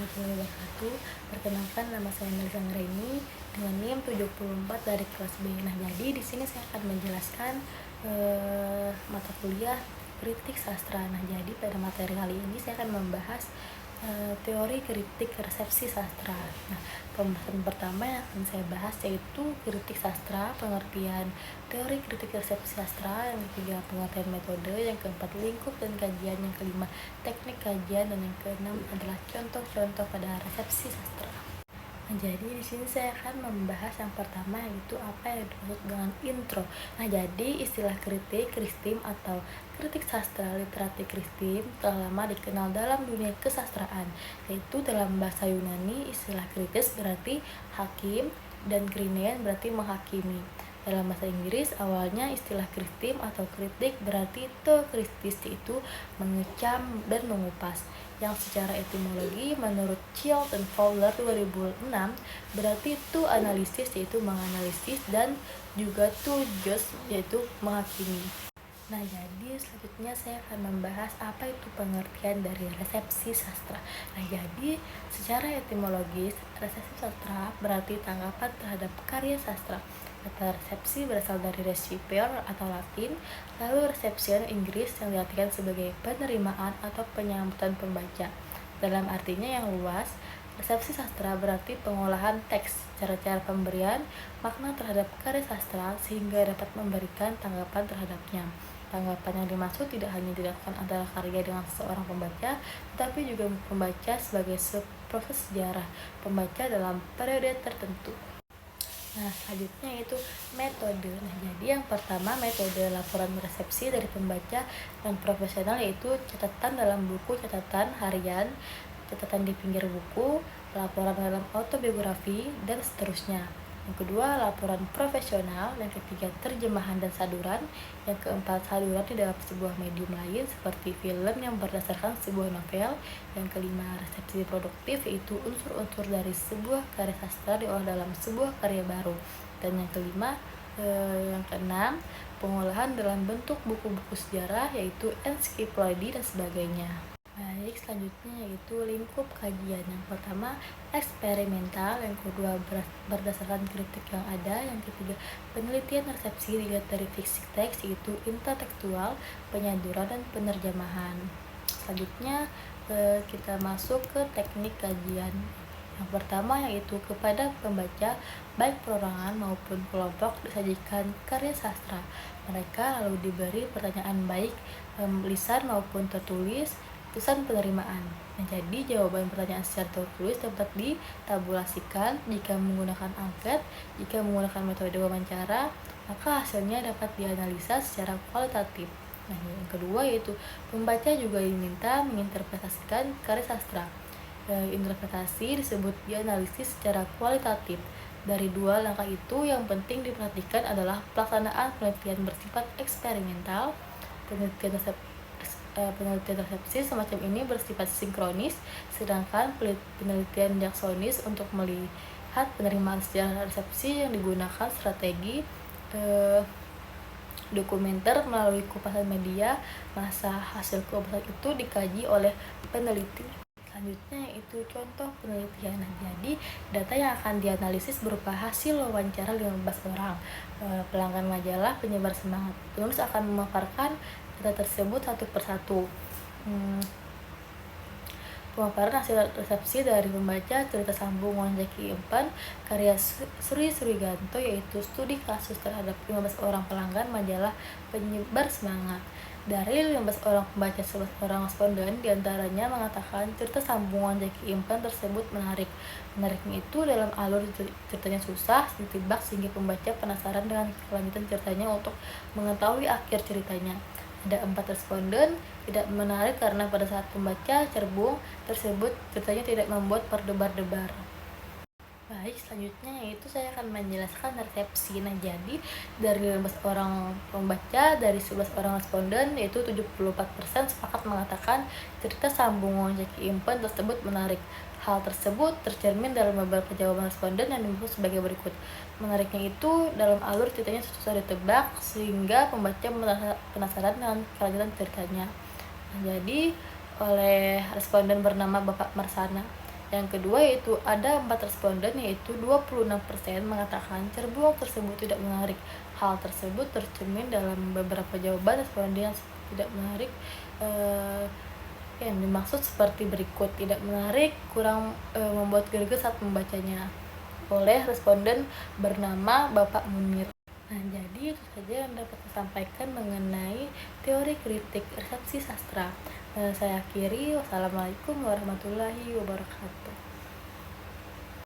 warahmatullahi wabarakatuh. Perkenalkan, nama saya Melisa Anggraini dengan NIM 74 dari kelas B. Nah, jadi di sini saya akan menjelaskan mata kuliah kritik sastra. Nah, jadi pada materi kali ini saya akan membahas teori kritik resepsi sastra. Nah, pembahasan pertama yang akan saya bahas yaitu kritik sastra, pengertian teori kritik resepsi sastra, yang ketiga pengertian metode, yang keempat lingkup dan kajian, yang kelima teknik kajian, dan yang keenam adalah contoh-contoh pada resepsi sastra. Nah, jadi di sini saya akan membahas yang pertama yaitu apa yang dimaksud dengan intro. Nah, jadi istilah kritik, kristim atau kritik sastra literati kristim telah lama dikenal dalam dunia kesastraan, yaitu dalam bahasa Yunani istilah kritis berarti hakim dan krinein berarti menghakimi. Dalam bahasa Inggris awalnya istilah kristim atau kritik berarti to kritis, yaitu mengecam dan mengupas, yang secara etimologi menurut Child and Fowler 2006 berarti to analisis, yaitu menganalisis, dan juga to judge, yaitu menghakimi. Nah, jadi selanjutnya saya akan membahas apa itu pengertian dari resepsi sastra. Nah, jadi secara etimologis resepsi sastra berarti tanggapan terhadap karya sastra. Kata resepsi berasal dari receiver atau Latin, lalu reception Inggris yang diartikan sebagai penerimaan atau penyambutan pembaca. Dalam artinya yang luas, resepsi sastra berarti pengolahan teks, cara-cara pemberian makna terhadap karya sastra sehingga dapat memberikan tanggapan terhadapnya. Tanggapan yang dimaksud tidak hanya dilakukan antara karya dengan seorang pembaca, tetapi juga pembaca sebagai proses sejarah pembaca dalam periode tertentu. Nah, selanjutnya yaitu metode. Nah, jadi yang pertama metode laporan resepsi dari pembaca dan profesional yaitu catatan dalam buku catatan harian, catatan di pinggir buku, laporan dalam autobiografi, dan seterusnya. Yang kedua, laporan profesional. Yang ketiga, terjemahan dan saduran. Yang keempat, saduran di dalam sebuah medium lain seperti film yang berdasarkan sebuah novel. Yang kelima, resepsi produktif, yaitu unsur-unsur dari sebuah karya sastra diolah dalam sebuah karya baru. Dan yang kelima, yang keenam, pengolahan dalam bentuk buku-buku sejarah, yaitu ensiklopedia dan sebagainya. Baik, selanjutnya yaitu lingkup kajian. Yang pertama eksperimental, yang kedua berdasarkan kritik yang ada, yang ketiga penelitian resepsi dilihat dari fiksi teks yaitu intertekstual, penyaduran, dan penerjemahan. Selanjutnya kita masuk ke teknik kajian. Yang pertama yaitu kepada pembaca baik perorangan maupun kelompok disajikan karya sastra. Mereka lalu diberi pertanyaan baik lisan maupun tertulis, putusan penerimaan. Nah, jadi jawaban pertanyaan secara tertulis dapat ditabulasikan jika menggunakan angket. Jika menggunakan metode wawancara, maka hasilnya dapat dianalisa secara kualitatif. Nah, yang kedua yaitu pembaca juga diminta menginterpretasikan karya sastra. Interpretasi disebut dianalisis secara kualitatif. Dari dua langkah itu, yang penting diperhatikan adalah pelaksanaan penelitian bersifat eksperimental. Penelitian resepsi semacam ini bersifat sinkronis, sedangkan penelitian diaksonis untuk melihat penerimaan sejarah resepsi yang digunakan strategi dokumenter melalui kupasan media massa. Hasil kupasan itu dikaji oleh peneliti. Selanjutnya itu contoh penelitian. Nah, jadi data yang akan dianalisis berupa hasil wawancara 15 orang pelanggan majalah penyebar semangat. Penulis akan memaparkan data tersebut satu persatu. Pemaparan hasil resepsi dari pembaca cerita sambung Jaki Empan karya Sri Suriganto, yaitu studi kasus terhadap 15 orang pelanggan majalah penyebar semangat. Dari 15 orang pembaca, 11 orang responden diantaranya mengatakan cerita sambungan Jaki Empan tersebut menarik. Menariknya itu dalam alur ceritanya susah ditebak sehingga pembaca penasaran dengan kelanjutan ceritanya untuk mengetahui akhir ceritanya. Ada 4 responden tidak menarik karena pada saat pembaca cerbung tersebut ceritanya tidak membuat berdebar-debar. Baik, selanjutnya yaitu saya akan menjelaskan resepsi. Nah, jadi dari 15 orang pembaca, dari 11 orang responden, yaitu 74% sepakat mengatakan cerita sambungan Jaki Empan tersebut menarik. Hal tersebut tercermin dalam beberapa jawaban responden yang dimaksud sebagai berikut. Menariknya itu dalam alur ceritanya susah ditebak sehingga pembaca penasaran dengan kelanjutan ceritanya. Nah, jadi oleh responden bernama Bapak Marsana. Yang kedua yaitu ada 4 responden, yaitu 26% mengatakan cerita blog tersebut tidak menarik. Hal tersebut tercermin dalam beberapa jawaban responden yang tidak menarik. Yang dimaksud seperti berikut: tidak menarik, kurang membuat greget saat membacanya, oleh responden bernama Bapak Munir. Nah, jadi itu saja yang dapat saya sampaikan mengenai teori kritik resepsi sastra. Saya akhiri. Wassalamualaikum warahmatullahi wabarakatuh.